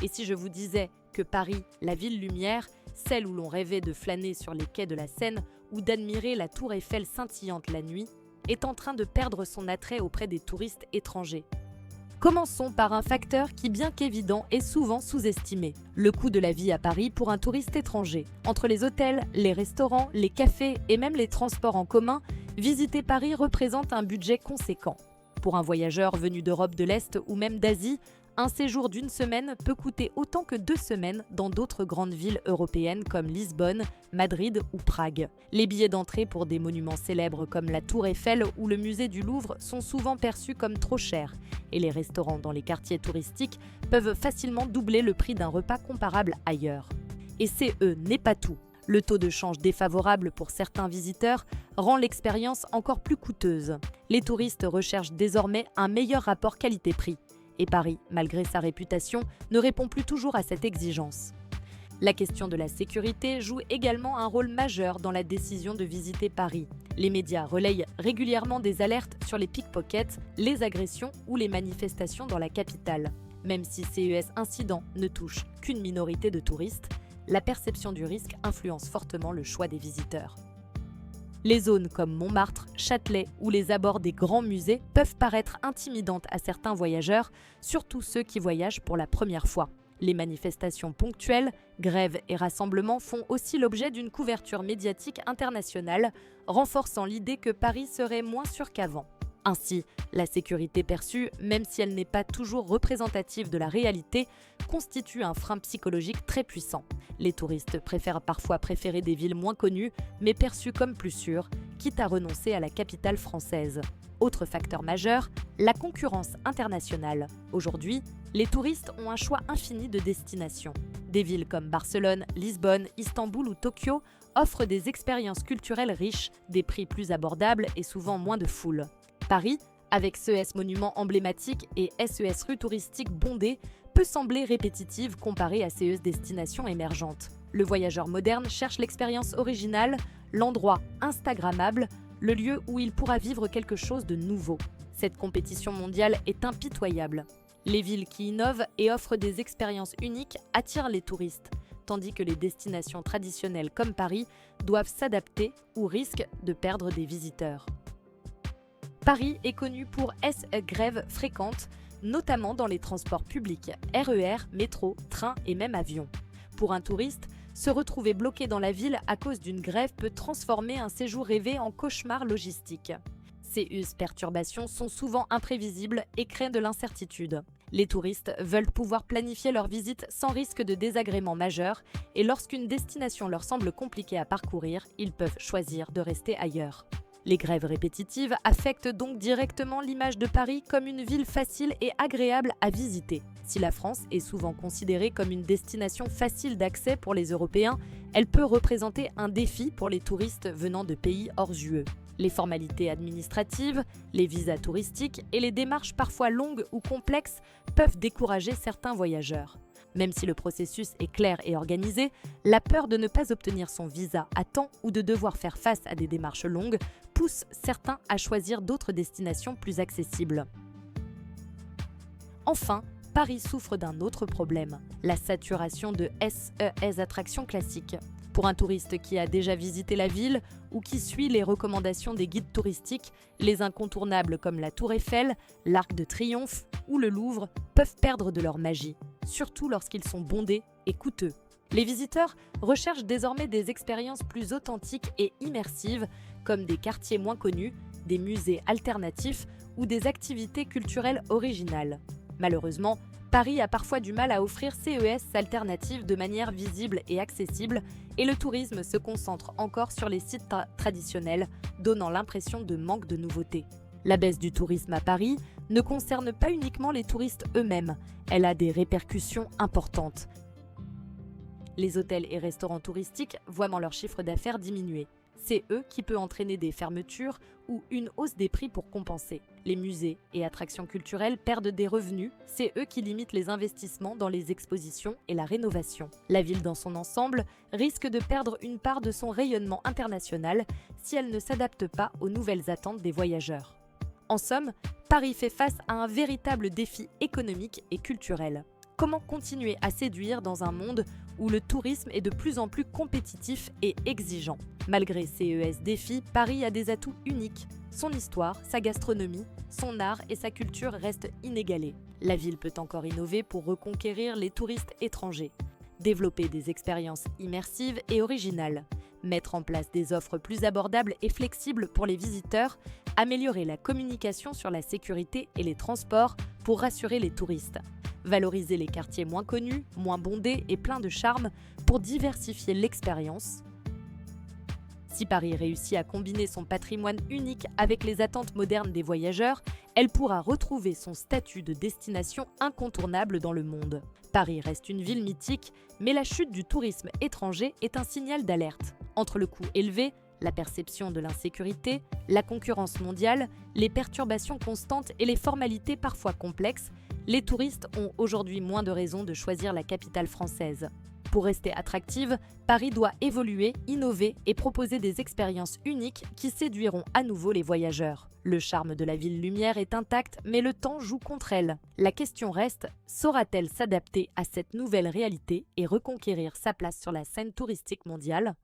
Et si je vous disais que Paris, la ville lumière, celle où l'on rêvait de flâner sur les quais de la Seine ou d'admirer la tour Eiffel scintillante la nuit, est en train de perdre son attrait auprès des touristes étrangers. Commençons par un facteur qui, bien qu'évident, est souvent sous-estimé. Le coût de la vie à Paris pour un touriste étranger. Entre les hôtels, les restaurants, les cafés et même les transports en commun, visiter Paris représente un budget conséquent. Pour un voyageur venu d'Europe de l'Est ou même d'Asie, un séjour d'une semaine peut coûter autant que 2 semaines dans d'autres grandes villes européennes comme Lisbonne, Madrid ou Prague. Les billets d'entrée pour des monuments célèbres comme la Tour Eiffel ou le musée du Louvre sont souvent perçus comme trop chers, et les restaurants dans les quartiers touristiques peuvent facilement doubler le prix d'un repas comparable ailleurs. Et n'est pas tout. Le taux de change défavorable pour certains visiteurs rend l'expérience encore plus coûteuse. Les touristes recherchent désormais un meilleur rapport qualité-prix. Et Paris, malgré sa réputation, ne répond plus toujours à cette exigence. La question de la sécurité joue également un rôle majeur dans la décision de visiter Paris. Les médias relayent régulièrement des alertes sur les pickpockets, les agressions ou les manifestations dans la capitale. Même si CES incidents ne touchent qu'une minorité de touristes, la perception du risque influence fortement le choix des visiteurs. Les zones comme Montmartre, Châtelet ou les abords des grands musées peuvent paraître intimidantes à certains voyageurs, surtout ceux qui voyagent pour la première fois. Les manifestations ponctuelles, grèves et rassemblements font aussi l'objet d'une couverture médiatique internationale, renforçant l'idée que Paris serait moins sûr qu'avant. Ainsi, la sécurité perçue, même si elle n'est pas toujours représentative de la réalité, constitue un frein psychologique très puissant. Les touristes préfèrent parfois préférer des villes moins connues, mais perçues comme plus sûres, quitte à renoncer à la capitale française. Autre facteur majeur, la concurrence internationale. Aujourd'hui, les touristes ont un choix infini de destinations. Des villes comme Barcelone, Lisbonne, Istanbul ou Tokyo offrent des expériences culturelles riches, des prix plus abordables et souvent moins de foule. Paris, avec CES monuments emblématiques et SES rues touristiques bondées, peut sembler répétitive comparée à CES destinations émergentes. Le voyageur moderne cherche l'expérience originale, l'endroit instagrammable, le lieu où il pourra vivre quelque chose de nouveau. Cette compétition mondiale est impitoyable. Les villes qui innovent et offrent des expériences uniques attirent les touristes, tandis que les destinations traditionnelles comme Paris doivent s'adapter ou risquent de perdre des visiteurs. Paris est connu pour grèves fréquentes, notamment dans les transports publics, RER, métro, train et même avion. Pour un touriste, se retrouver bloqué dans la ville à cause d'une grève peut transformer un séjour rêvé en cauchemar logistique. Ces perturbations sont souvent imprévisibles et créent de l'incertitude. Les touristes veulent pouvoir planifier leur visite sans risque de désagrément majeur et lorsqu'une destination leur semble compliquée à parcourir, ils peuvent choisir de rester ailleurs. Les grèves répétitives affectent donc directement l'image de Paris comme une ville facile et agréable à visiter. Si la France est souvent considérée comme une destination facile d'accès pour les Européens, elle peut représenter un défi pour les touristes venant de pays hors UE. Les formalités administratives, les visas touristiques et les démarches parfois longues ou complexes peuvent décourager certains voyageurs. Même si le processus est clair et organisé, la peur de ne pas obtenir son visa à temps ou de devoir faire face à des démarches longues pousse certains à choisir d'autres destinations plus accessibles. Enfin, Paris souffre d'un autre problème, la saturation de SES attractions classiques. Pour un touriste qui a déjà visité la ville ou qui suit les recommandations des guides touristiques, les incontournables comme la Tour Eiffel, l'Arc de Triomphe ou le Louvre peuvent perdre de leur magie, surtout lorsqu'ils sont bondés et coûteux. Les visiteurs recherchent désormais des expériences plus authentiques et immersives, comme des quartiers moins connus, des musées alternatifs ou des activités culturelles originales. Malheureusement, Paris a parfois du mal à offrir CES alternatives de manière visible et accessible, et le tourisme se concentre encore sur les sites traditionnels, donnant l'impression de manque de nouveautés. La baisse du tourisme à Paris ne concerne pas uniquement les touristes eux-mêmes, elle a des répercussions importantes. Les hôtels et restaurants touristiques voient leur chiffre d'affaires diminuer. C'est eux qui peut entraîner des fermetures ou une hausse des prix pour compenser. Les musées et attractions culturelles perdent des revenus, c'est eux qui limitent les investissements dans les expositions et la rénovation. La ville dans son ensemble risque de perdre une part de son rayonnement international si elle ne s'adapte pas aux nouvelles attentes des voyageurs. En somme, Paris fait face à un véritable défi économique et culturel. Comment continuer à séduire dans un monde où le tourisme est de plus en plus compétitif et exigeant? Malgré ces défis, Paris a des atouts uniques. Son histoire, sa gastronomie, son art et sa culture restent inégalés. La ville peut encore innover pour reconquérir les touristes étrangers, développer des expériences immersives et originales, mettre en place des offres plus abordables et flexibles pour les visiteurs, améliorer la communication sur la sécurité et les transports pour rassurer les touristes, valoriser les quartiers moins connus, moins bondés et pleins de charme pour diversifier l'expérience. Si Paris réussit à combiner son patrimoine unique avec les attentes modernes des voyageurs, elle pourra retrouver son statut de destination incontournable dans le monde. Paris reste une ville mythique, mais la chute du tourisme étranger est un signal d'alerte. Entre le coût élevé, la perception de l'insécurité, la concurrence mondiale, les perturbations constantes et les formalités parfois complexes, les touristes ont aujourd'hui moins de raisons de choisir la capitale française. Pour rester attractive, Paris doit évoluer, innover et proposer des expériences uniques qui séduiront à nouveau les voyageurs. Le charme de la ville lumière est intact, mais le temps joue contre elle. La question reste, saura-t-elle s'adapter à cette nouvelle réalité et reconquérir sa place sur la scène touristique mondiale ?